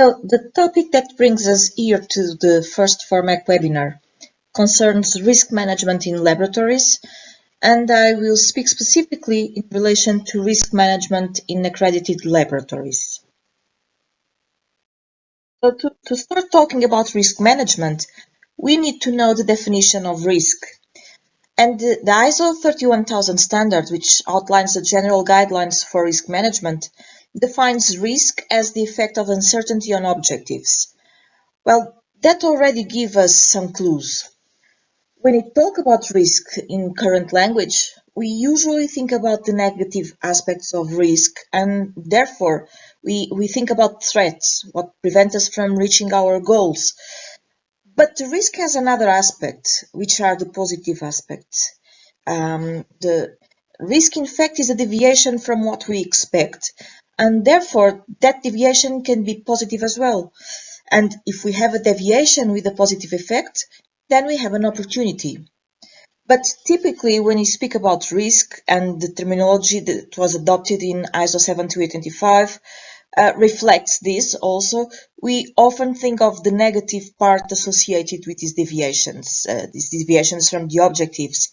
So the topic that brings us here to the first ForMEQ webinar concerns risk management in laboratories, and I will speak specifically in relation to risk management in accredited laboratories. So to start talking about risk management, we need to know the definition of risk. And the ISO 31000 standard, which outlines the general guidelines for risk management, defines risk as the effect of uncertainty on objectives. Well, that already gives us some clues. When we talk about risk in current language, we usually think about the negative aspects of risk, and therefore we think about threats, what prevent us from reaching our goals. But the risk has another aspect, which are the positive aspects. The risk, in fact, is a deviation from what we expect, and therefore that deviation can be positive as well. And if we have a deviation with a positive effect, then we have an opportunity. But typically, when you speak about risk, and the terminology that was adopted in ISO 7825 reflects this also, we often think of the negative part associated with these deviations from the objectives.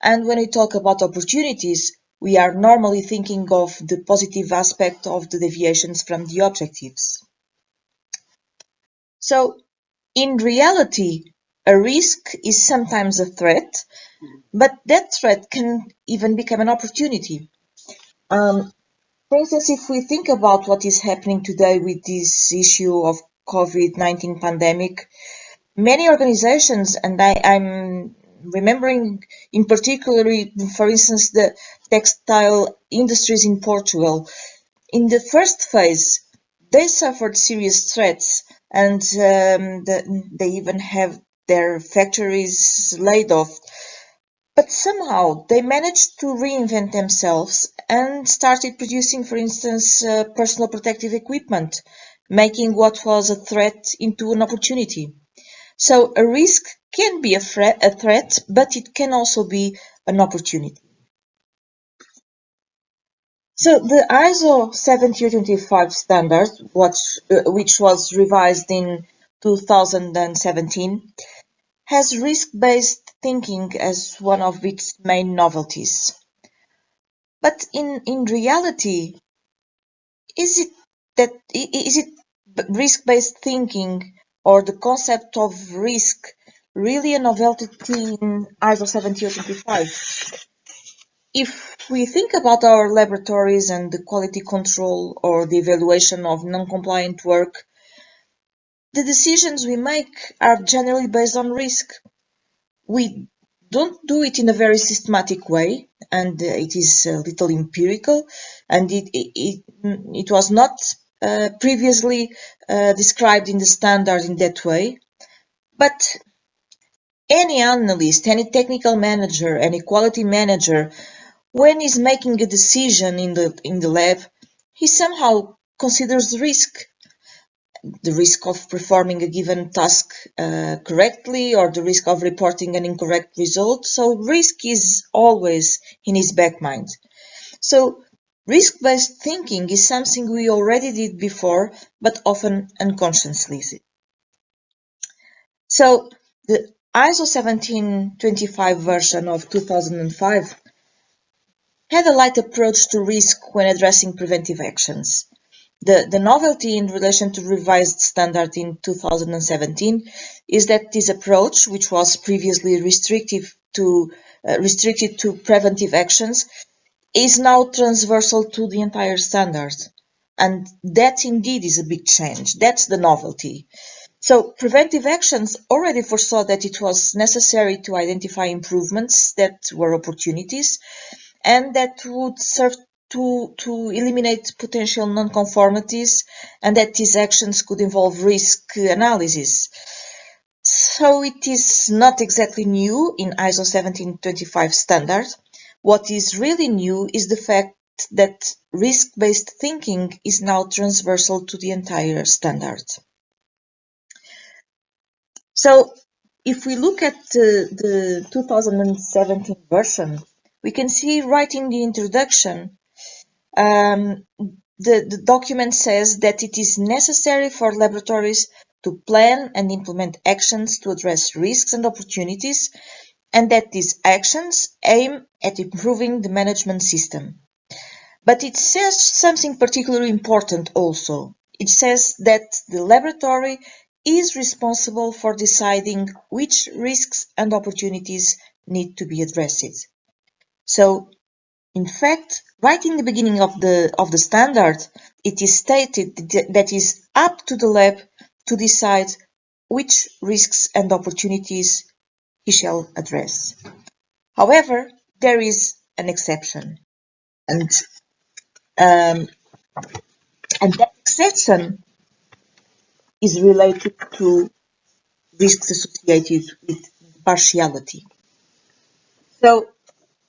And when we talk about opportunities, we are normally thinking of the positive aspect of the deviations from the objectives. So, in reality, a risk is sometimes a threat, but that threat can even become an opportunity. For instance, if we think about what is happening today with this issue of COVID-19 pandemic, many organizations, and I'm remembering in particular, for instance, the textile industries in Portugal, in the first phase, they suffered serious threats, and they even have their factories laid off. But somehow they managed to reinvent themselves and started producing, for instance, personal protective equipment, making what was a threat into an opportunity. So a risk can be a threat, but it can also be an opportunity. So the ISO 7825 standard, which was revised in 2017, has risk-based thinking as one of its main novelties. But in reality, is it risk-based thinking or the concept of risk really a novelty in ISO 7825? If we think about our laboratories and the quality control or the evaluation of non-compliant work, the decisions we make are generally based on risk. We don't do it in a very systematic way, and it is a little empirical, and it was not previously described in the standard in that way. But any analyst, any technical manager, any quality manager, when he's making a decision in the lab, he somehow considers risk. The risk of performing a given task correctly, or the risk of reporting an incorrect result. So risk is always in his back mind. So risk-based thinking is something we already did before, but often unconsciously. So the ISO 1725 version of 2005 had a light approach to risk when addressing preventive actions. The novelty in relation to revised standard in 2017 is that this approach, which was previously restricted to preventive actions, is now transversal to the entire standard. And that indeed is a big change. That's the novelty. So preventive actions already foresaw that it was necessary to identify improvements that were opportunities, and that would serve to eliminate potential non-conformities, and that these actions could involve risk analysis. So it is not exactly new in ISO 1725 standard. What is really new is the fact that risk-based thinking is now transversal to the entire standard. So if we look at the 2017 version, we can see right in the introduction the document says that it is necessary for laboratories to plan and implement actions to address risks and opportunities, and that these actions aim at improving the management system. But it says something particularly important also. It says that the laboratory is responsible for deciding which risks and opportunities need to be addressed. So, in fact, right in the beginning of the standard, it is stated that it is up to the lab to decide which risks and opportunities he shall address. However, there is an exception, and that exception is related to risks associated with partiality. So,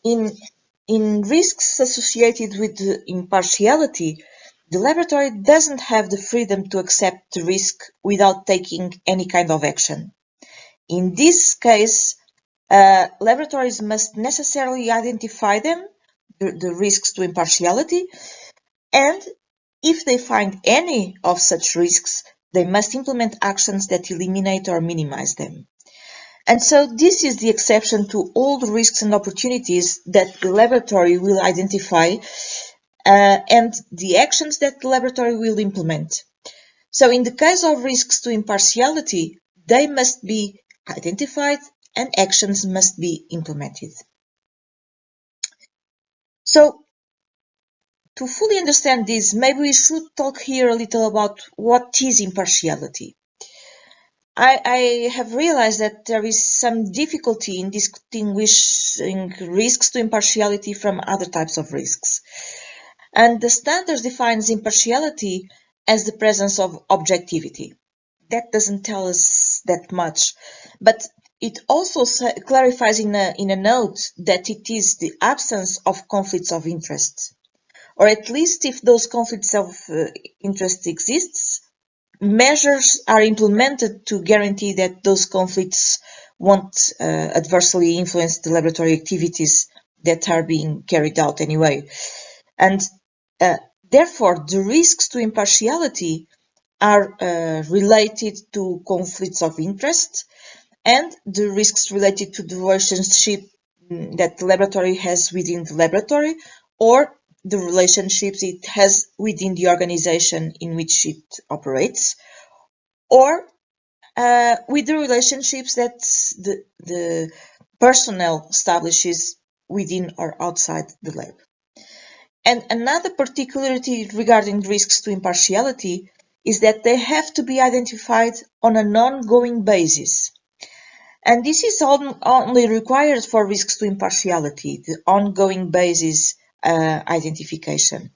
in risks associated with impartiality, the laboratory doesn't have the freedom to accept the risk without taking any kind of action. In this case, laboratories must necessarily identify them, the risks to impartiality, and if they find any of such risks, they must implement actions that eliminate or minimize them. And so this is the exception to all the risks and opportunities that the laboratory will identify and the actions that the laboratory will implement. So in the case of risks to impartiality, they must be identified and actions must be implemented. So to fully understand this, maybe we should talk here a little about what is impartiality. I have realized that there is some difficulty in distinguishing risks to impartiality from other types of risks. And the standard defines impartiality as the presence of objectivity. That doesn't tell us that much, but it also clarifies in a note that it is the absence of conflicts of interest, or at least if those conflicts of interest exists, measures are implemented to guarantee that those conflicts won't adversely influence the laboratory activities that are being carried out anyway. And therefore, the risks to impartiality are related to conflicts of interest and the risks related to the relationship that the laboratory has within the laboratory or the relationships it has within the organization in which it operates, or with the relationships that the personnel establishes within or outside the lab. And another particularity regarding risks to impartiality is that they have to be identified on an ongoing basis. And this is only required for risks to impartiality, the ongoing basis identification.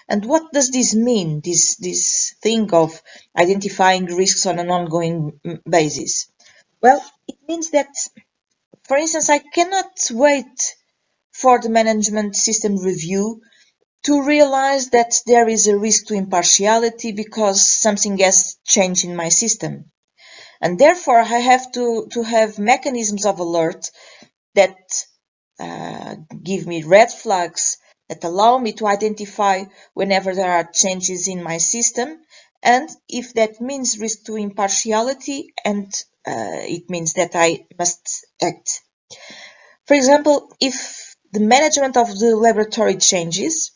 And what does this mean, this thing of identifying risks on an ongoing basis? Well, it means that, for instance, I cannot wait for the management system review to realize that there is a risk to impartiality because something has changed in my system. And therefore, I have to have mechanisms of alert that give me red flags, that allow me to identify whenever there are changes in my system, and if that means risk to impartiality, and it means that I must act. For example, if the management of the laboratory changes,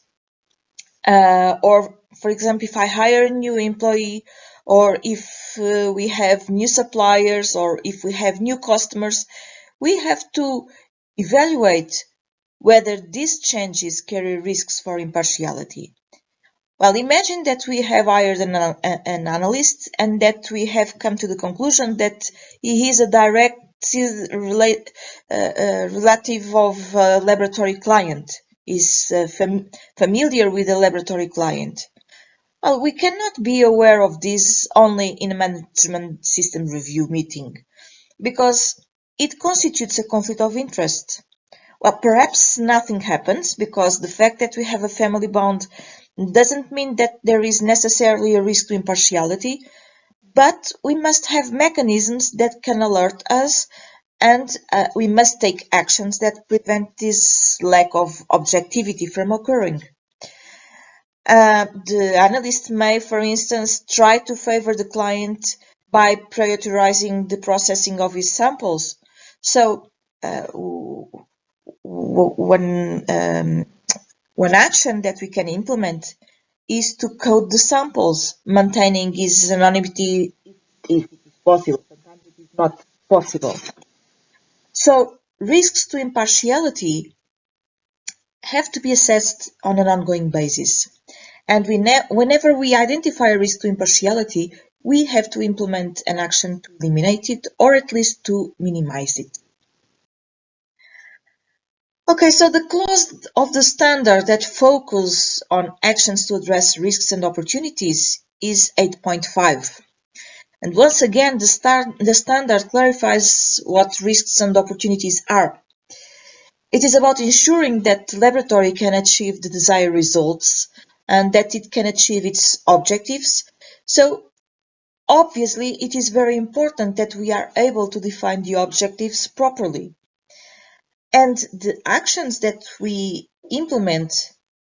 or for example, if I hire a new employee, or if we have new suppliers, or if we have new customers, we have to evaluate whether these changes carry risks for impartiality. Well, imagine that we have hired an analyst and that we have come to the conclusion that he is a direct relative of a laboratory client, is familiar with the laboratory client. Well, we cannot be aware of this only in a management system review meeting, because it constitutes a conflict of interest. Well, perhaps nothing happens because the fact that we have a family bond doesn't mean that there is necessarily a risk to impartiality, but we must have mechanisms that can alert us, and we must take actions that prevent this lack of objectivity from occurring. The analyst may, for instance, try to favor the client by prioritizing the processing of his samples. So one action that we can implement is to code the samples, maintaining his anonymity if it is possible. Sometimes it is not possible. So risks to impartiality have to be assessed on an ongoing basis. And whenever we identify a risk to impartiality, we have to implement an action to eliminate it or at least to minimize it. Okay, so the clause of the standard that focus on actions to address risks and opportunities is 8.5. And once again, the standard clarifies what risks and opportunities are. It is about ensuring that the laboratory can achieve the desired results and that it can achieve its objectives. So obviously, it is very important that we are able to define the objectives properly. And the actions that we implement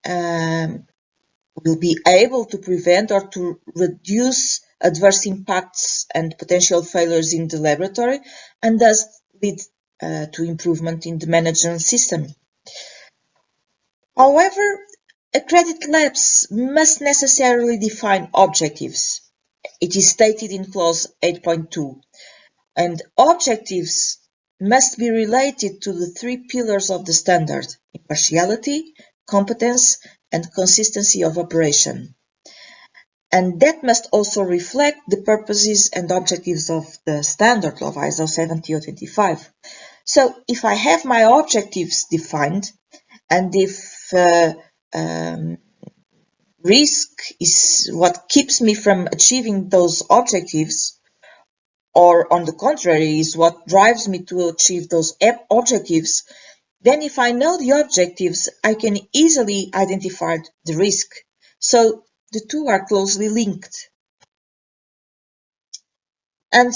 will be able to prevent or to reduce adverse impacts and potential failures in the laboratory, and thus lead to improvement in the management system. However, accredited labs must necessarily define objectives. It is stated in clause 8.2, and objectives must be related to the three pillars of the standard: impartiality, competence, and consistency of operation. And that must also reflect the purposes and objectives of the standard of ISO 17025. So if I have my objectives defined, and if risk is what keeps me from achieving those objectives, or on the contrary, is what drives me to achieve those objectives, then if I know the objectives, I can easily identify the risk. So the two are closely linked. And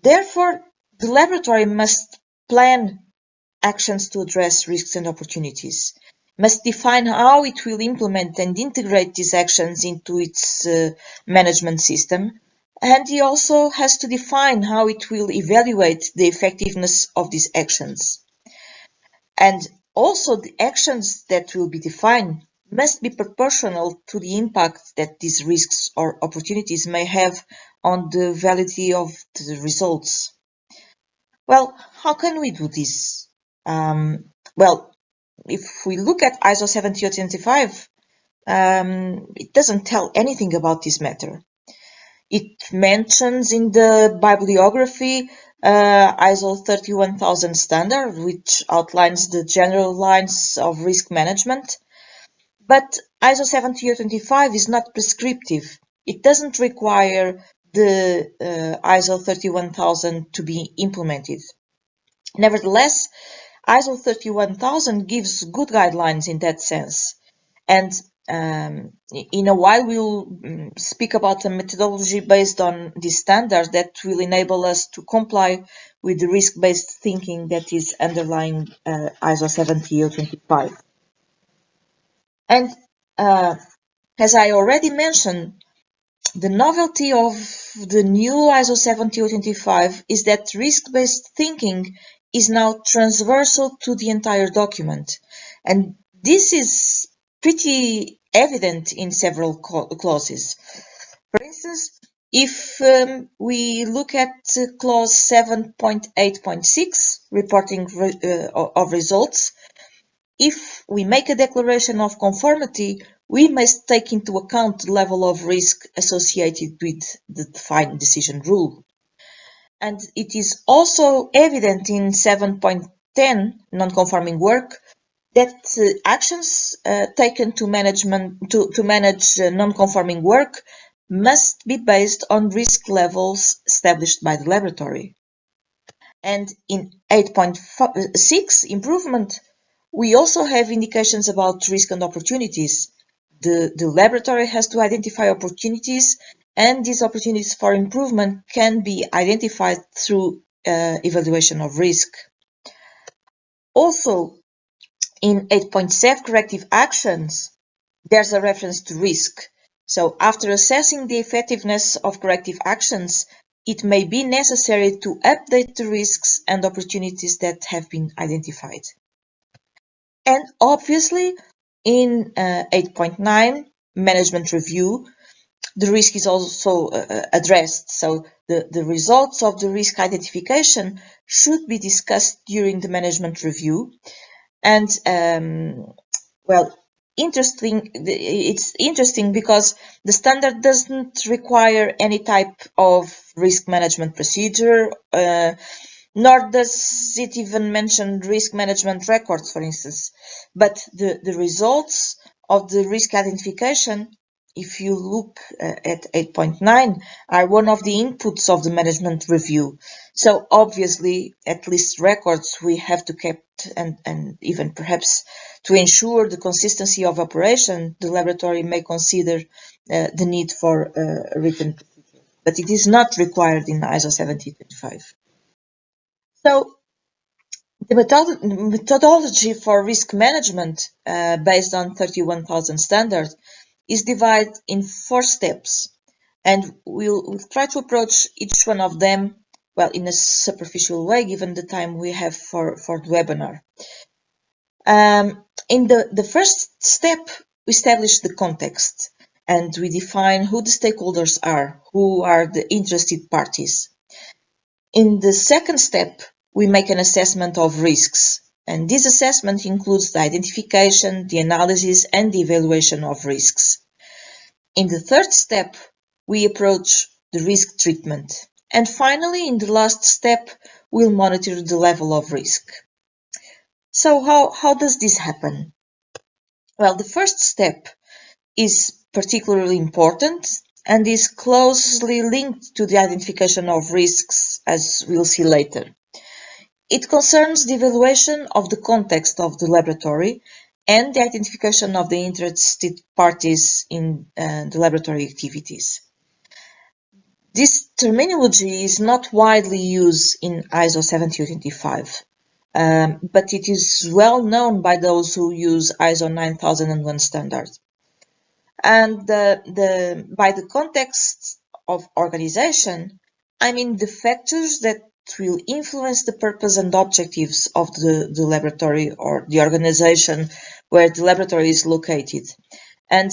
therefore, the laboratory must plan actions to address risks and opportunities, must define how it will implement and integrate these actions into its management system, and he also has to define how it will evaluate the effectiveness of these actions. And also the actions that will be defined must be proportional to the impact that these risks or opportunities may have on the validity of the results. Well, how can we do this? Well, if we look at ISO 17025, it doesn't tell anything about this matter. It mentions in the bibliography ISO 31000 standard, which outlines the general lines of risk management. But ISO 17025 is not prescriptive. It doesn't require the ISO 31000 to be implemented. Nevertheless, ISO 31000 gives good guidelines in that sense. And in a while, we'll speak about a methodology based on this standard that will enable us to comply with the risk-based thinking that is underlying ISO 17025. And as I already mentioned, the novelty of the new ISO 17025 is that risk-based thinking is now transversal to the entire document. And this is pretty evident in several clauses. For instance, if we look at clause 7.8.6, reporting of results, if we make a declaration of conformity, we must take into account the level of risk associated with the defined decision rule. And it is also evident in 7.10, non-conforming work, that actions taken to manage non-conforming work must be based on risk levels established by the laboratory. And in 8.6, improvement, we also have indications about risk and opportunities. The laboratory has to identify opportunities, and these opportunities for improvement can be identified through evaluation of risk. Also, in 8.7, corrective actions, there's a reference to risk. So after assessing the effectiveness of corrective actions, it may be necessary to update the risks and opportunities that have been identified. And obviously, in 8.9, management review, the risk is also addressed. So the results of the risk identification should be discussed during the management review. And well, it's interesting because the standard doesn't require any type of risk management procedure, nor does it even mention risk management records, for instance. But the results of the risk identification, if you look at 8.9, are one of the inputs of the management review. So obviously, at least records we have to keep, and even perhaps to ensure the consistency of operation, the laboratory may consider the need for a written procedure, but it is not required in ISO 17025. So the methodology for risk management based on 31,000 standards is divided in 4 steps, and we'll try to approach each one of them, well, in a superficial way, given the time we have for the webinar. In the first step, we establish the context, and we define who the stakeholders are, who are the interested parties. In the second step, we make an assessment of risks, and this assessment includes the identification, the analysis, and the evaluation of risks. In the third step, we approach the risk treatment, and finally, in the last step, we'll monitor the level of risk. So how does this happen? Well, the first step is particularly important and is closely linked to the identification of risks, as we'll see later. It concerns the evaluation of the context of the laboratory and the identification of the interested parties in the laboratory activities. This terminology is not widely used in ISO 17025, but it is well known by those who use ISO 9001 standards. And by the context of organization, I mean the factors that will influence the purpose and objectives of the laboratory or the organization where the laboratory is located. And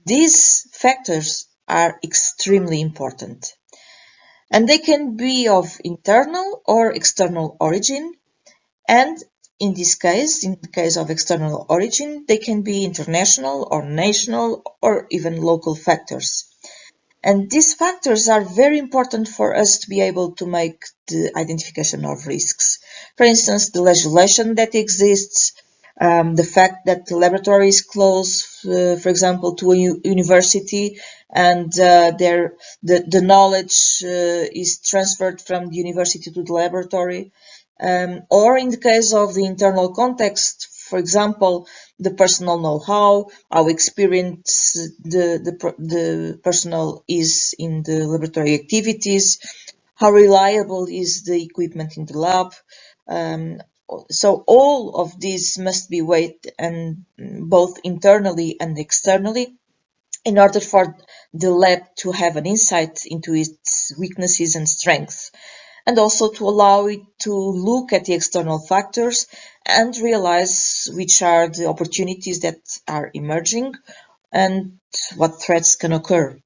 these factors are extremely important. And they can be of internal or external origin. And in this case, in the case of external origin, they can be international or national or even local factors. And these factors are very important for us to be able to make the identification of risks. For instance, the legislation that exists, the fact that the laboratory is close, for example, to a university, and the knowledge is transferred from the university to the laboratory. Or in the case of the internal context, for example, the personal know-how, how experienced the personnel is in the laboratory activities, how reliable is the equipment in the lab. So all of these must be weighed, and both internally and externally, in order for the lab to have an insight into its weaknesses and strengths, and also to allow it to look at the external factors and realize which are the opportunities that are emerging and what threats can occur.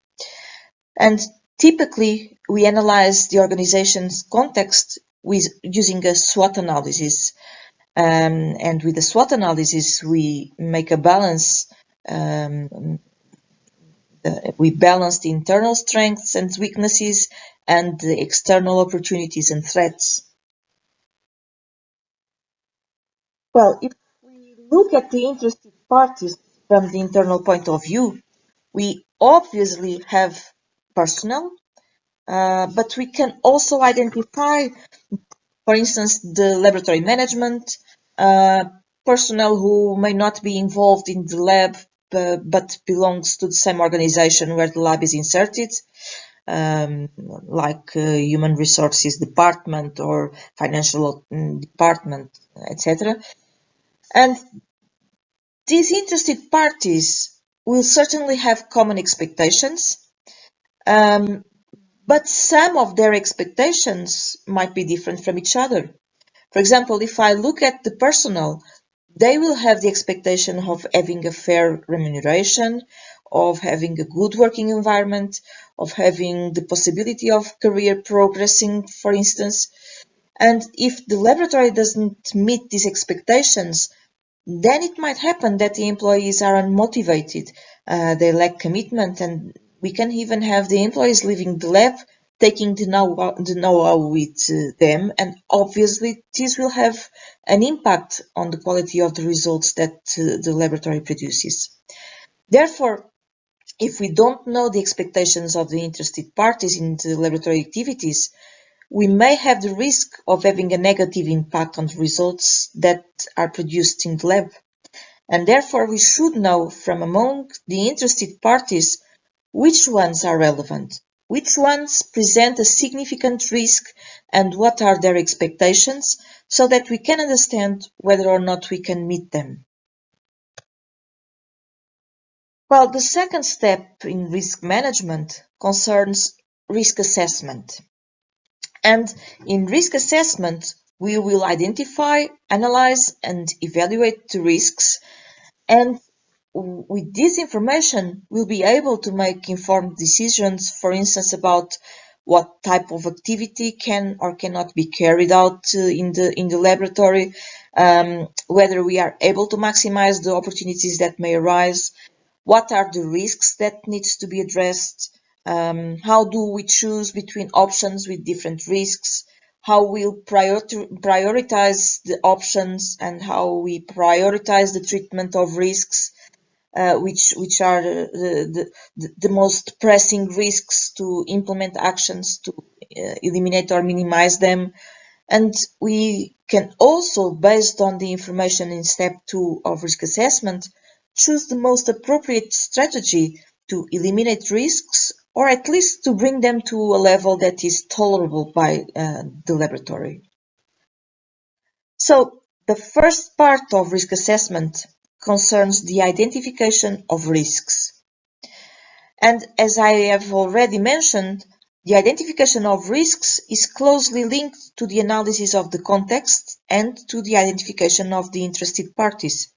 And typically, we analyze the organization's context using a SWOT analysis. And with the SWOT analysis, we make a balance. We balance the internal strengths and weaknesses and the external opportunities and threats. Well, if we look at the interested parties from the internal point of view, we obviously have personnel, but we can also identify, for instance, the laboratory management, personnel who may not be involved in the lab, but belongs to the same organization where the lab is inserted, like human resources department or financial department, etc. And these interested parties will certainly have common expectations, but some of their expectations might be different from each other. For example, if I look at the personnel, they will have the expectation of having a fair remuneration, of having a good working environment, of having the possibility of career progressing, for instance. And if the laboratory doesn't meet these expectations, then it might happen that the employees are unmotivated, they lack commitment, and we can even have the employees leaving the lab, taking the know-how with them, and obviously this will have an impact on the quality of the results that the laboratory produces. Therefore, if we don't know the expectations of the interested parties in the laboratory activities, we may have the risk of having a negative impact on the results that are produced in the lab. And therefore, we should know from among the interested parties which ones are relevant, which ones present a significant risk, and what are their expectations, so that we can understand whether or not we can meet them. Well, the second step in risk management concerns risk assessment. And in risk assessment, we will identify, analyze, and evaluate the risks, and with this information, we'll be able to make informed decisions, for instance, about what type of activity can or cannot be carried out in the laboratory, whether we are able to maximize the opportunities that may arise, what are the risks that needs to be addressed, how do we choose between options with different risks, how we'll prioritize the options, and how we prioritize the treatment of risks, which are the most pressing risks to implement actions to eliminate or minimize them. And we can also, based on the information in step 2 of risk assessment, choose the most appropriate strategy to eliminate risks, or at least to bring them to a level that is tolerable by the laboratory. So the first part of risk assessment concerns the identification of risks. And as I have already mentioned, the identification of risks is closely linked to the analysis of the context and to the identification of the interested parties.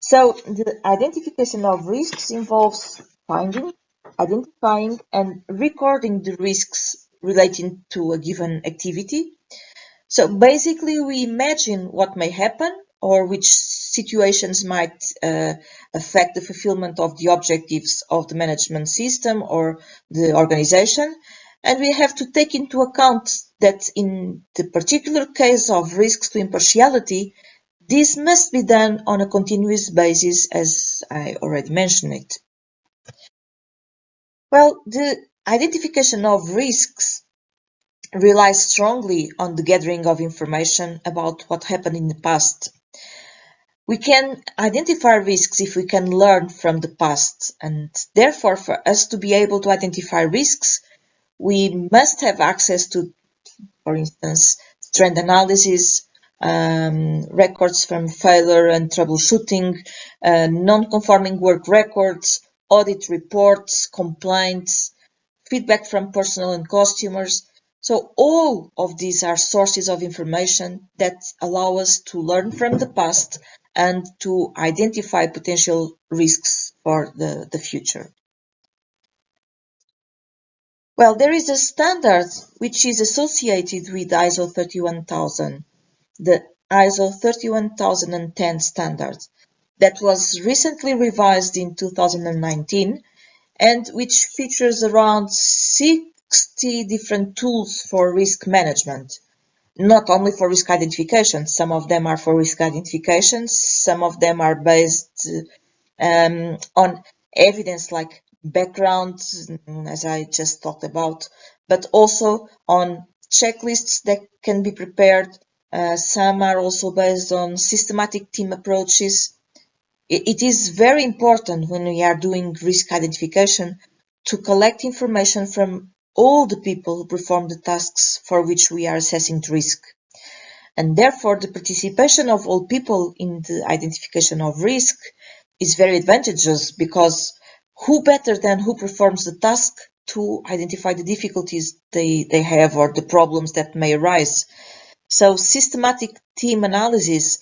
So the identification of risks involves finding, identifying, and recording the risks relating to a given activity. So basically, we imagine what may happen or which situations might affect the fulfillment of the objectives of the management system or the organization. And we have to take into account that in the particular case of risks to impartiality, this must be done on a continuous basis, as I already mentioned it. Well, the identification of risks relies strongly on the gathering of information about what happened in the past. We can identify risks if we can learn from the past, and therefore for us to be able to identify risks, we must have access to, for instance, trend analysis, records from failure and troubleshooting, non-conforming work records, audit reports, complaints, feedback from personnel and customers. So all of these are sources of information that allow us to learn from the past and to identify potential risks for the future. Well, there is a standard which is associated with ISO 31000, the ISO 31010 standard, that was recently revised in 2019 and which features around 60 different tools for risk management. Not only for risk identification, some of them are for risk identification, some of them are based on evidence like background, as I just talked about, but also on checklists that can be prepared. Some are also based on systematic team approaches. It is very important when we are doing risk identification to collect information from all the people who perform the tasks for which we are assessing the risk. And therefore, the participation of all people in the identification of risk is very advantageous, because who better than who performs the task to identify the difficulties they have or the problems that may arise. So systematic team analysis,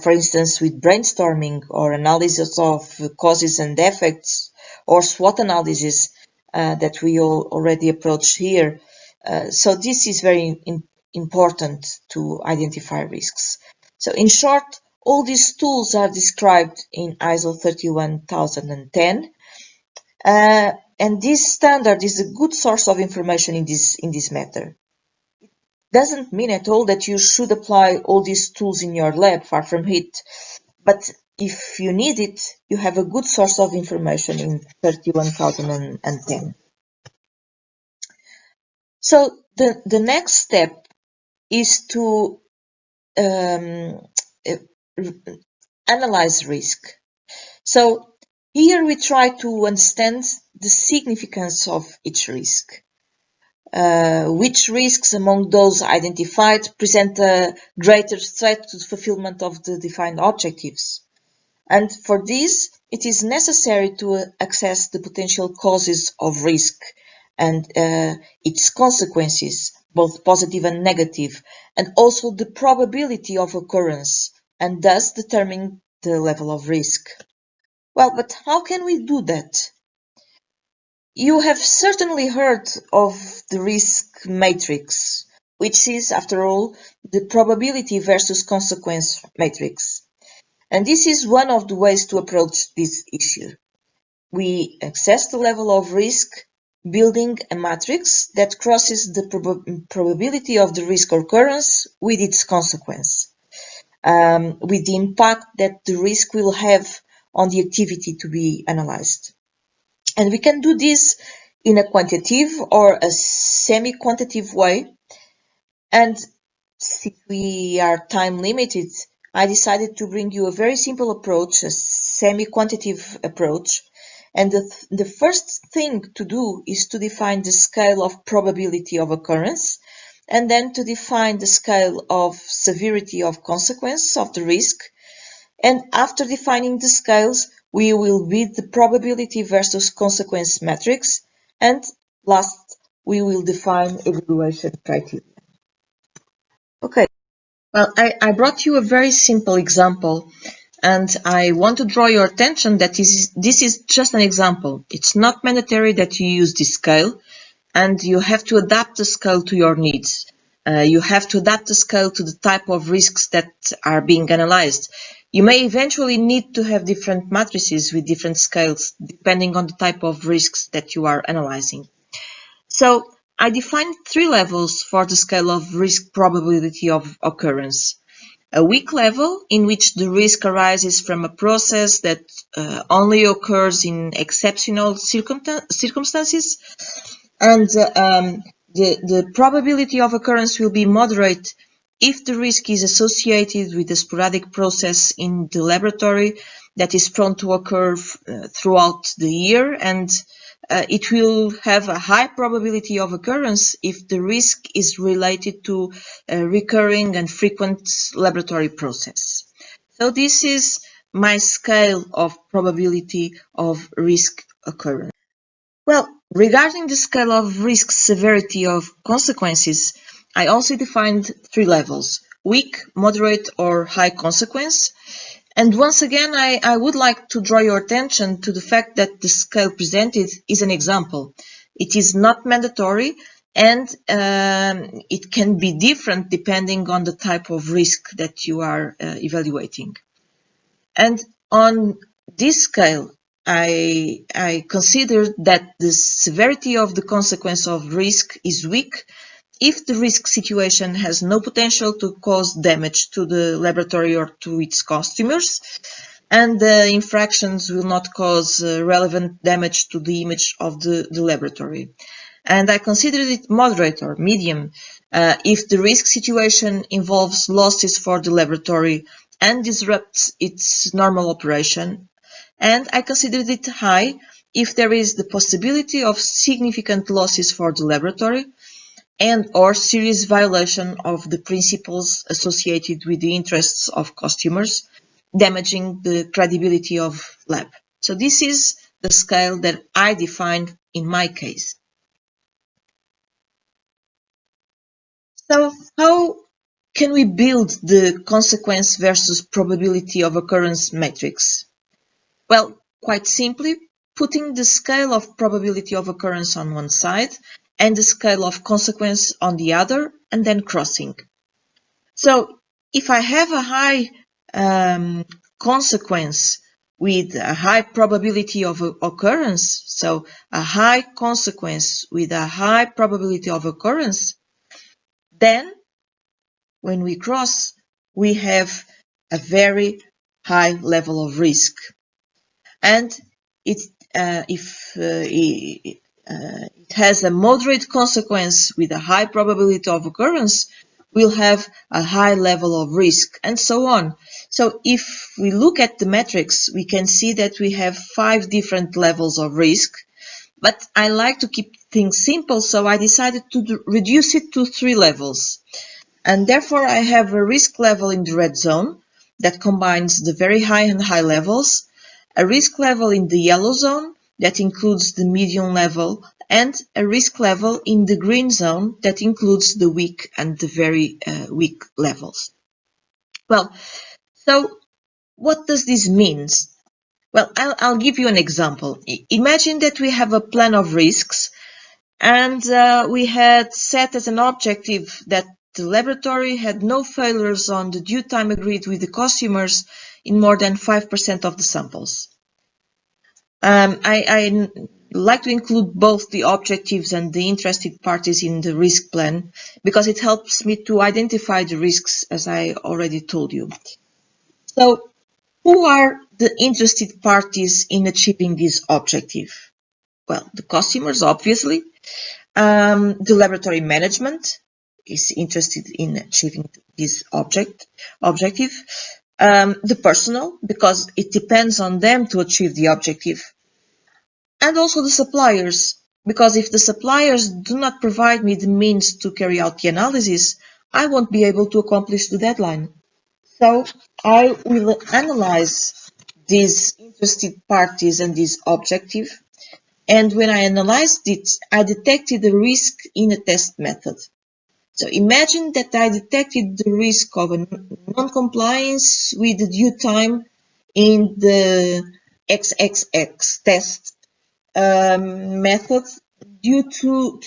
for instance, with brainstorming or analysis of causes and effects, or SWOT analysis that we already approached here. So this is very important to identify risks. So in short, all these tools are described in ISO 31010, and this standard is a good source of information in this matter. Doesn't mean at all that you should apply all these tools in your lab, far from it. But if you need it, you have a good source of information in 31010. So the next step is to analyze risk. So here we try to understand the significance of each risk. Which risks among those identified present a greater threat to the fulfillment of the defined objectives. And for this, it is necessary to assess the potential causes of risk and its consequences, both positive and negative, and also the probability of occurrence, and thus determine the level of risk. Well, but how can we do that? You have certainly heard of the risk matrix, which is, after all, the probability versus consequence matrix. And this is one of the ways to approach this issue. We assess the level of risk building a matrix that crosses the probability of the risk occurrence with its consequence, with the impact that the risk will have on the activity to be analyzed. And we can do this in a quantitative or a semi-quantitative way. And since we are time limited, I decided to bring you a very simple approach, a semi-quantitative approach. And the first thing to do is to define the scale of probability of occurrence, and then to define the scale of severity of consequence of the risk. And after defining the scales, we will build the probability versus consequence matrix, and last, we will define evaluation criteria. Okay, well, I brought you a very simple example, and I want to draw your attention that this is just an example. It's not mandatory that you use this scale, and you have to adapt the scale to your needs. You have to adapt the scale to the type of risks that are being analyzed. You may eventually need to have different matrices with different scales, depending on the type of risks that you are analyzing. So I defined 3 levels for the scale of risk probability of occurrence. A weak level, in which the risk arises from a process that only occurs in exceptional circumstances, and the probability of occurrence will be moderate if the risk is associated with a sporadic process in the laboratory that is prone to occur throughout the year, and it will have a high probability of occurrence if the risk is related to a recurring and frequent laboratory process. So this is my scale of probability of risk occurrence. Well, regarding the scale of risk severity of consequences, I also defined 3 levels: weak, moderate, or high consequence. And once again, I would like to draw your attention to the fact that the scale presented is an example. It is not mandatory, and it can be different depending on the type of risk that you are evaluating. And on this scale, I consider that the severity of the consequence of risk is weak if the risk situation has no potential to cause damage to the laboratory or to its customers, and the infractions will not cause relevant damage to the image of the laboratory. And I consider it moderate or medium if the risk situation involves losses for the laboratory and disrupts its normal operation. And I considered it high if there is the possibility of significant losses for the laboratory and or serious violation of the principles associated with the interests of customers, damaging the credibility of lab. So this is the scale that I defined in my case. So how can we build the consequence versus probability of occurrence matrix? Well, quite simply, putting the scale of probability of occurrence on one side and the scale of consequence on the other, and then crossing. So if I have a high consequence with a high probability of occurrence, so a high consequence with a high probability of occurrence, then when we cross, we have a very high level of risk. And if it has a moderate consequence with a high probability of occurrence, we'll have a high level of risk, and so on. So if we look at the metrics, we can see that we have 5 different levels of risk, but I like to keep things simple, so I decided to reduce it to 3 levels. And therefore I have a risk level in the red zone that combines the very high and high levels, a risk level in the yellow zone that includes the medium level, and a risk level in the green zone that includes the weak and the very weak levels. Well, so what does this mean? Well, I'll give you an example. Imagine that we have a plan of risks, and we had set as an objective that the laboratory had no failures on the due time agreed with the customers in more than 5% of the samples. I like to include both the objectives and the interested parties in the risk plan because it helps me to identify the risks, as I already told you. So, who are the interested parties in achieving this objective? Well, the customers, obviously. The laboratory management is interested in achieving this objective. The personnel, because it depends on them to achieve the objective. And also the suppliers, because if the suppliers do not provide me the means to carry out the analysis, I won't be able to accomplish the deadline. So I will analyze these interested parties and this objective. And when I analyzed it, I detected a risk in a test method. So imagine that I detected the risk of a non-compliance with the due time in the XXX test method due to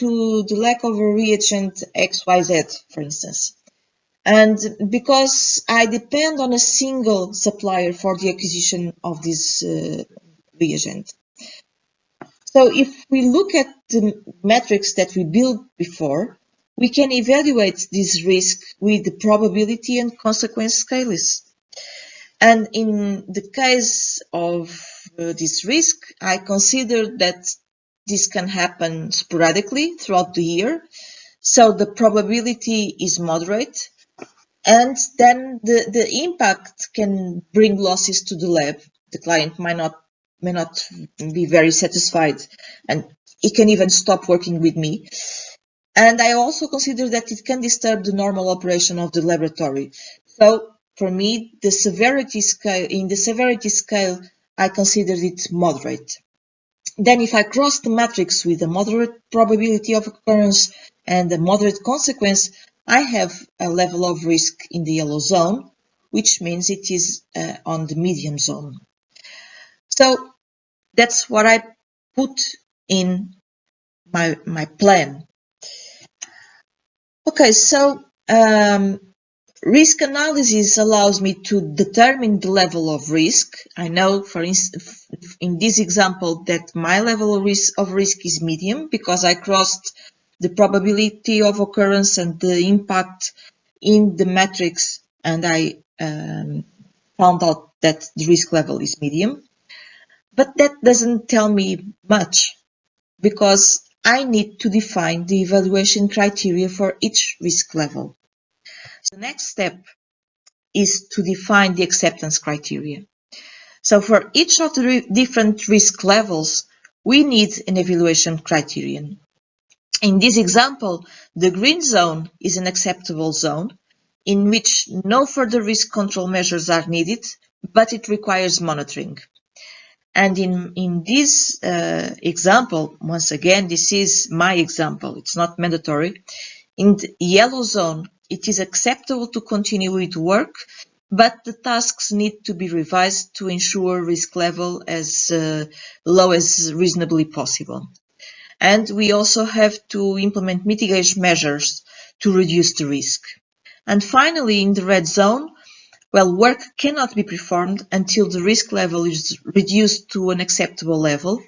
the lack of a reagent XYZ, for instance. And because I depend on a single supplier for the acquisition of this reagent. So if we look at the metrics that we built before, we can evaluate this risk with the probability and consequence scales. And in the case of this risk, I consider that this can happen sporadically throughout the year. So the probability is moderate. And then the impact can bring losses to the lab. The client may not be very satisfied, and it can even stop working with me. And I also consider that it can disturb the normal operation of the laboratory. So for me, in the severity scale, I considered it moderate. Then if I cross the matrix with a moderate probability of occurrence and a moderate consequence, I have a level of risk in the yellow zone, which means it is on the medium zone. So that's what I put in my plan. Okay, so risk analysis allows me to determine the level of risk. I know, for instance, in this example, that my level of risk is medium because I crossed the probability of occurrence and the impact in the matrix, and I found out that the risk level is medium. But that doesn't tell me much because I need to define the evaluation criteria for each risk level. So the next step is to define the acceptance criteria. So for each of the different risk levels, we need an evaluation criterion. In this example, the green zone is an acceptable zone in which no further risk control measures are needed, but it requires monitoring. And in this example, once again, this is my example, it's not mandatory. In the yellow zone, it is acceptable to continue with work, but the tasks need to be revised to ensure risk level as low as reasonably possible. And we also have to implement mitigation measures to reduce the risk. And finally, in the red zone, well, work cannot be performed until the risk level is reduced to an acceptable level,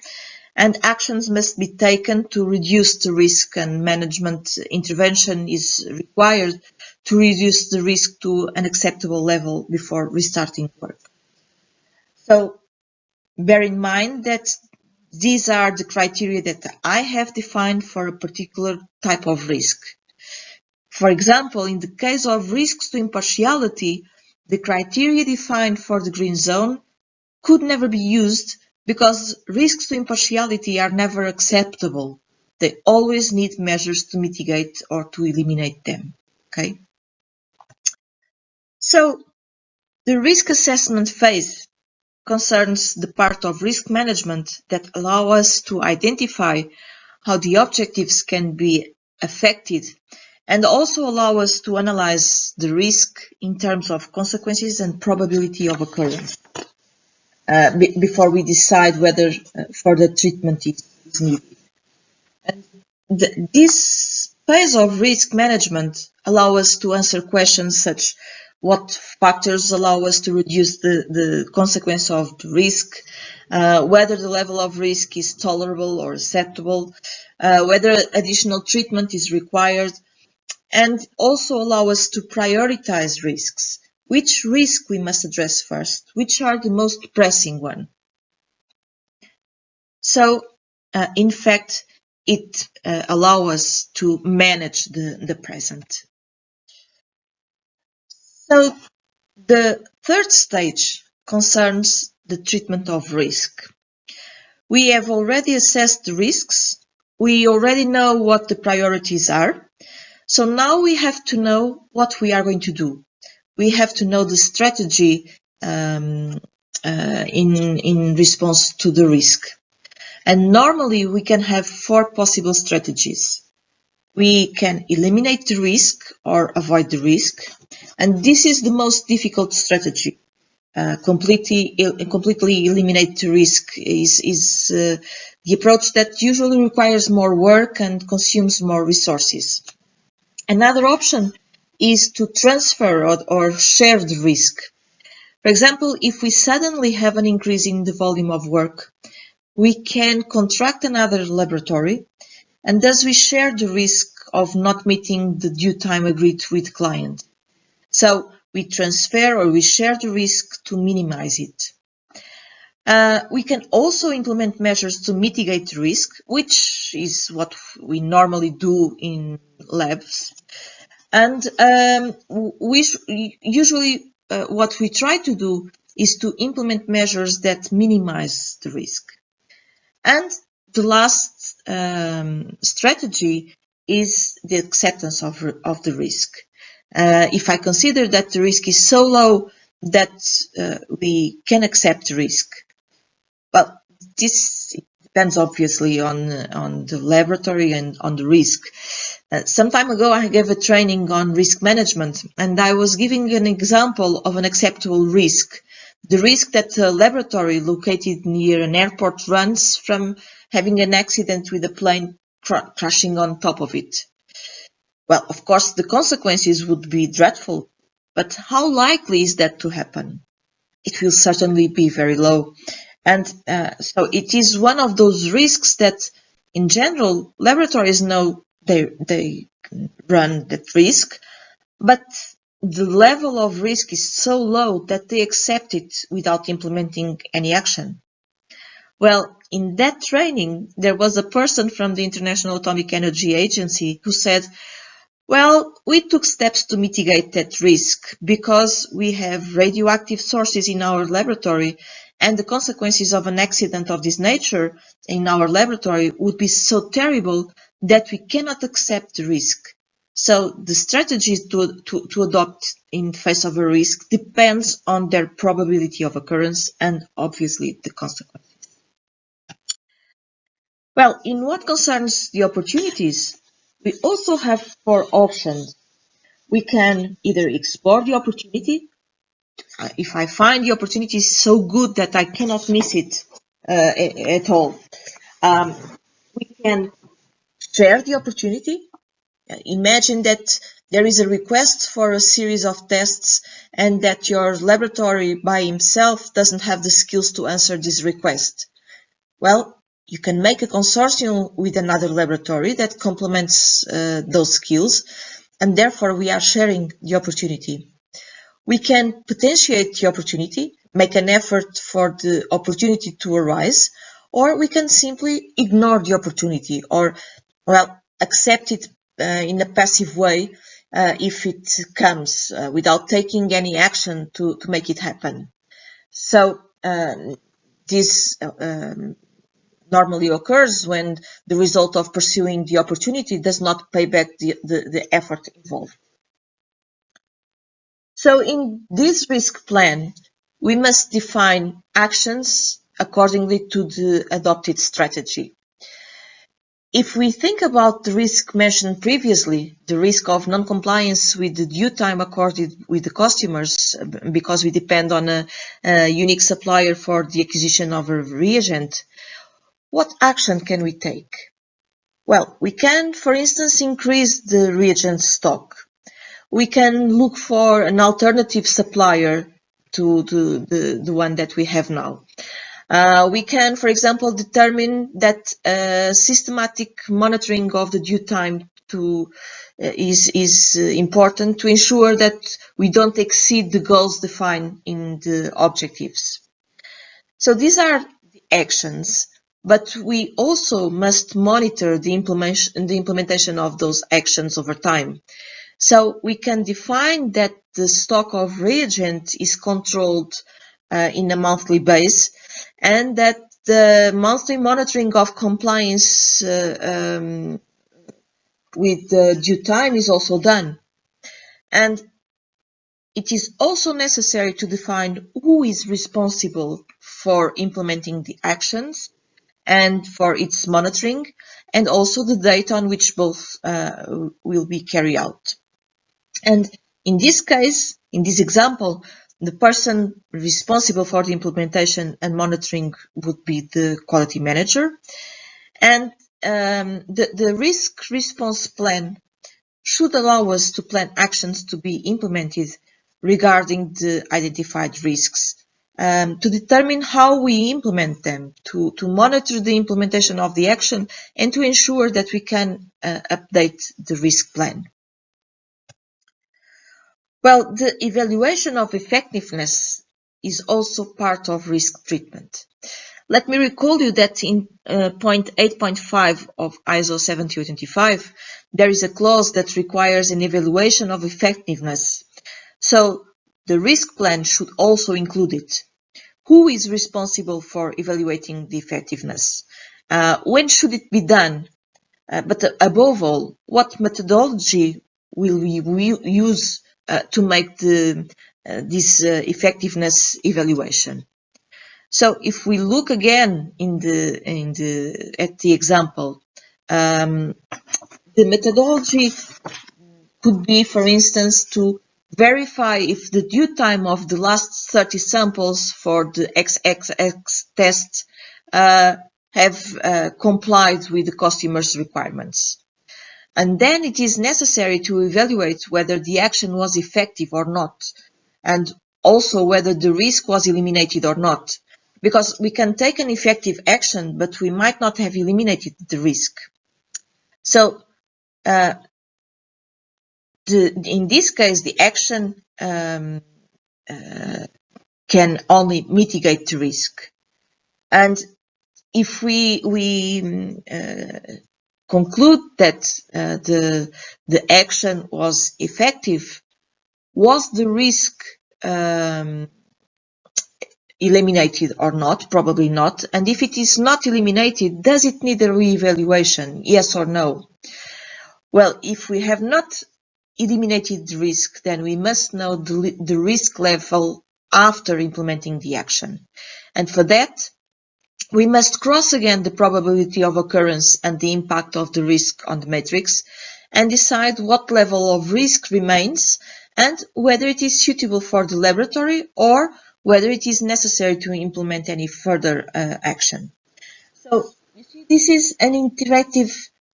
and actions must be taken to reduce the risk, and management intervention is required to reduce the risk to an acceptable level before restarting work. So bear in mind that these are the criteria that I have defined for a particular type of risk. For example, in the case of risks to impartiality, the criteria defined for the green zone could never be used because risks to impartiality are never acceptable. They always need measures to mitigate or to eliminate them. Okay? So the risk assessment phase concerns the part of risk management that allow us to identify how the objectives can be affected and also allow us to analyze the risk in terms of consequences and probability of occurrence before we decide whether further treatment is needed. And this phase of risk management allows us to answer questions such what factors allow us to reduce the consequence of the risk, whether the level of risk is tolerable or acceptable, whether additional treatment is required, and also allow us to prioritize risks. Which risk we must address first? Which are the most pressing one? So, in fact, it allows us to manage the present. So, the third stage concerns the treatment of risk. We have already assessed the risks. We already know what the priorities are. So now we have to know what we are going to do. We have to know the strategy in response to the risk. And normally we can have 4 possible strategies. We can eliminate the risk or avoid the risk. And this is the most difficult strategy. Completely eliminate the risk is the approach that usually requires more work and consumes more resources. Another option is to transfer or share the risk. For example, if we suddenly have an increase in the volume of work, we can contract another laboratory, and thus we share the risk of not meeting the due time agreed with client. So we transfer or we share the risk to minimize it. We can also implement measures to mitigate the risk, which is what we normally do in labs. And usually what we try to do is to implement measures that minimize the risk. And the last strategy is the acceptance of the risk. If I consider that the risk is so low that we can accept the risk. Well, this depends obviously on the laboratory and on the risk. Some time ago I gave a training on risk management, and I was giving an example of an acceptable risk. The risk that a laboratory located near an airport runs from having an accident with a plane crashing on top of it. Well, of course, the consequences would be dreadful, but how likely is that to happen? It will certainly be very low. And so it is one of those risks that, in general, laboratories know they run that risk, but the level of risk is so low that they accept it without implementing any action. Well, in that training, there was a person from the International Atomic Energy Agency who said, well, we took steps to mitigate that risk because we have radioactive sources in our laboratory, and the consequences of an accident of this nature in our laboratory would be so terrible that we cannot accept the risk. So the strategies to adopt in face of a risk depends on their probability of occurrence and obviously the consequences. Well, in what concerns the opportunities, we also have 4 options. We can either explore the opportunity. If I find the opportunity so good that I cannot miss it at all. We can share the opportunity. Imagine that there is a request for a series of tests and that your laboratory by himself doesn't have the skills to answer this request. Well, you can make a consortium with another laboratory that complements those skills, and therefore we are sharing the opportunity. We can potentiate the opportunity, make an effort for the opportunity to arise, or we can simply ignore the opportunity or, well, accept it in a passive way if it comes without taking any action to make it happen. So this normally occurs when the result of pursuing the opportunity does not pay back the effort involved. So in this risk plan, we must define actions accordingly to the adopted strategy. If we think about the risk mentioned previously, the risk of non-compliance with the due time accorded with the customers because we depend on a unique supplier for the acquisition of a reagent, what action can we take? Well, we can, for instance, increase the reagent stock. We can look for an alternative supplier to the one that we have now. We can, for example, determine that systematic monitoring of the due time is important to ensure that we don't exceed the goals defined in the objectives. So these are the actions, but we also must monitor the implementation of those actions over time. So we can define that the stock of reagent is controlled in a monthly base, and that the monthly monitoring of compliance with the due time is also done. And it is also necessary to define who is responsible for implementing the actions and for its monitoring, and also the date on which both will be carried out. And in this case, in this example, the person responsible for the implementation and monitoring would be the quality manager. And the risk response plan should allow us to plan actions to be implemented regarding the identified risks, to determine how we implement them, to monitor the implementation of the action, and to ensure that we can update the risk plan. Well, the evaluation of effectiveness is also part of risk treatment. Let me recall you that in point 8.5 of ISO 7025, there is a clause that requires an evaluation of effectiveness. So the risk plan should also include it. Who is responsible for evaluating the effectiveness? When should it be done? But above all, what methodology will we use to make this effectiveness evaluation? So if we look again at the example, the methodology could be, for instance, to verify if the due time of the last 30 samples for the XXX test have complied with the customer's requirements. And then it is necessary to evaluate whether the action was effective or not, and also whether the risk was eliminated or not. Because we can take an effective action, but we might not have eliminated the risk. So in this case, the action can only mitigate the risk. And if we conclude that the action was effective, was the risk eliminated or not? Probably not. And if it is not eliminated, does it need a re-evaluation? Yes or no? Well, if we have not eliminated the risk, then we must know the risk level after implementing the action. And for that, We must cross again the probability of occurrence and the impact of the risk on the matrix and decide what level of risk remains and whether it is suitable for the laboratory or whether it is necessary to implement any further action. So, you see, this is an interactive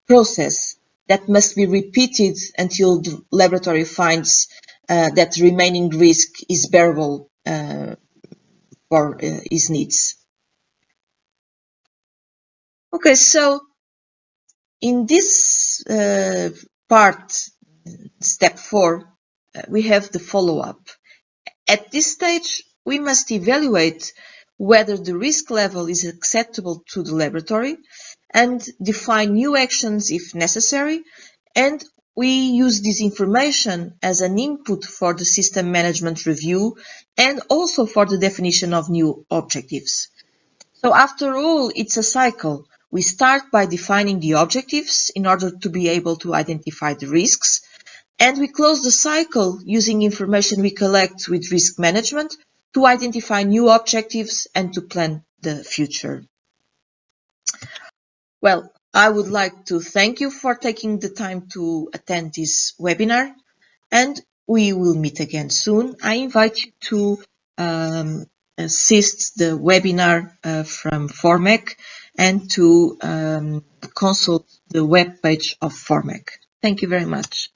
process that must be repeated until the laboratory finds that the remaining risk is bearable for its needs. Okay, so in this part, step 4, we have the follow-up. At this stage, we must evaluate whether the risk level is acceptable to the laboratory and define new actions if necessary, and we use this information as an input for the system management review and also for the definition of new objectives. So after all, it's a cycle. We start by defining the objectives in order to be able to identify the risks, and we close the cycle using information we collect with risk management to identify new objectives and to plan the future. Well, I would like to thank you for taking the time to attend this webinar, and we will meet again soon. I invite you to assist the webinar from ForMEQ and to consult the webpage of ForMEQ. Thank you very much.